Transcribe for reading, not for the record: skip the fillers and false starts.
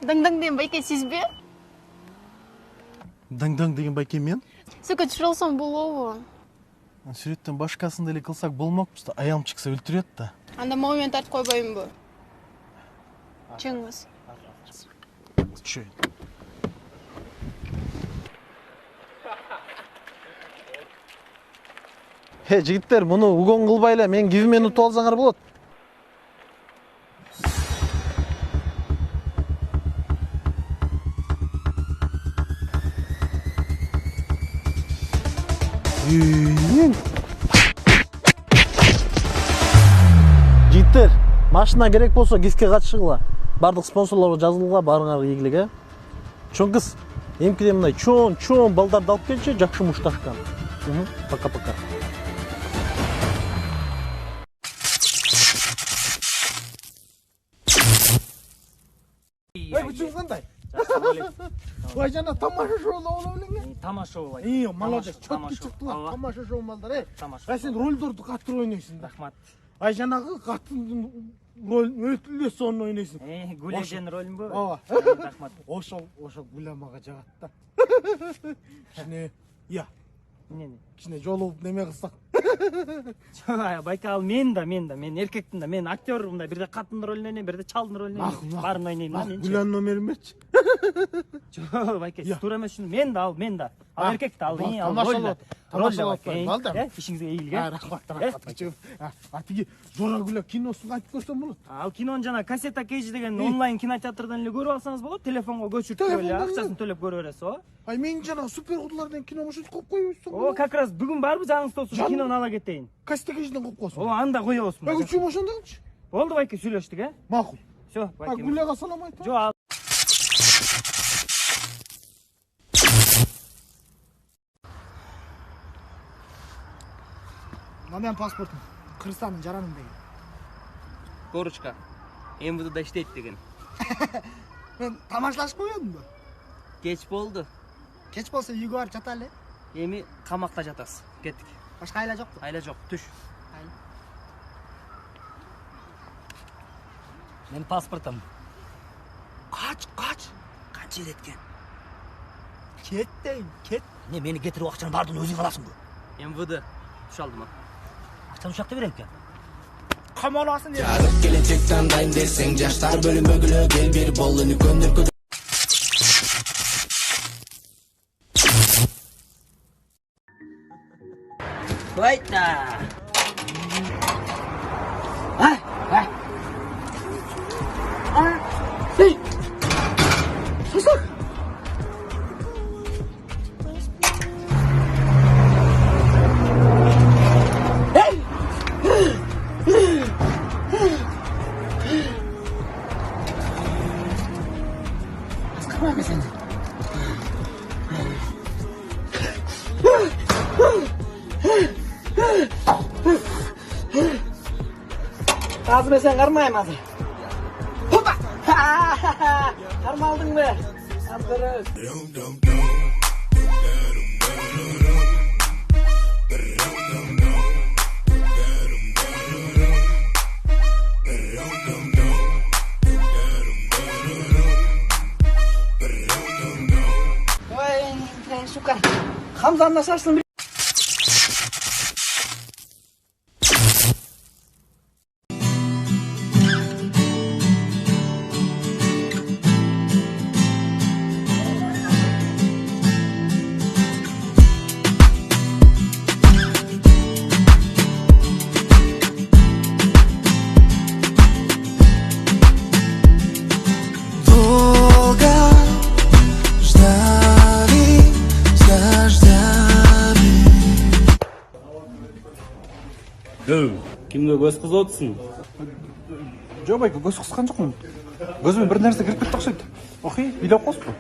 Даң-даң деген байке сіз бе? Даң-даң деген байке мен? Сөке түсіре алсам болуы. Сүреттен башкасын деле кылсак болмокпуз да, аям чыкса өлтүрөт да. Анда момент тартып койбоймунбу? Чыңыз. Чөй. Жигиттер, муну угон кылбай эле мен кибимени утуп алсаңар болот. Жигиттер, машина керек болсо гиске катышыгыла. Бардык спонсорлорго жазылууга барыңар ийгилик, э? Чоң кыз, эмкиден мындай чоң балдарды алып келчи, жакшы мушташкан. Пока-пока. Күчүң кандай? Ой, жана тамаша шоулу боло белең. Тамаша шоу. Молодец, чөткү чыктылар. Тамаша шоу балдар, Тамаша. Ай сен ролдорду катыр ойнойсуң да. Рахмат. Ай жанагы катын ролун өтүлө сонун ойнойсуң. Гүлежен ролун бу? Ооба. Рахмат. Ошол Гүламага жагат да. Кичине, кичине жолугуп неме кылсак. Байкал мен эркектин да, мен актер, мындай бирде катын ролун ойнойм, бирде чалдын ролун ойнойм. Баарын ойнойм да мен. Гүлан номерин берчи. Жок, байке, туура эмес ушуну мен да ал эркекти ал. Балдар. Ишиңизге ийгилик. Рахмат. Тиги Зора Гүла киносун айтып көрсөм болот. Ал кинонун жана Кассета Кейж деген онлайн кинотеатрдан эле көрүп алсаңыз болот. Телефонго көчүртүп эле акчасын төлөп көрө бересиз, ооба. Ай мен жана супер кудулардан кино машин коюп коюбуз. О, как раз бүгүн барбы жаңыңызды болсо кинону ала кетейин. Кассета Кейжден коюп коесуң. О, анда коебуз. Ай үчүн ошондогучу. Болду байке, сүйлөштүк, э? Макул. Всё, байке. Гүлага салам айт. Жок. Менин паспортум Кыргызстандын жараным деген. Корочка. МВДда иштейт деген. Мен тамашлашып коёмунбу? Кеч болду. Кеч болсо үйгө барып жаталы. Эми камакта жатасыз. Кеттик. Башка айла жокпу? Айла жок, түш. Менин паспортум. Кач. Канча жыл эткен? Кет дейм, кет. Не, мени кетирип акчаны баардыгын өзүң аласыңбы? МВД. Түш алдым. Акчаны ушакта берем экен. Камаласын деп. Жарык келечек тандайм десең, жаштар бөлүмөгүлө кел бир бол өнүккөндөр. Байта. Азыр мен сен кармайм азыр. Хопа! Кармалдың бе? Ой, сука. Хамзамна шашлын. Кимге көз кызып отсың? Жок байке, көз кыскан жокмун. Көзүмө бир нерсе кирип кетти окшойт. Охи, бийлеп коесузбу?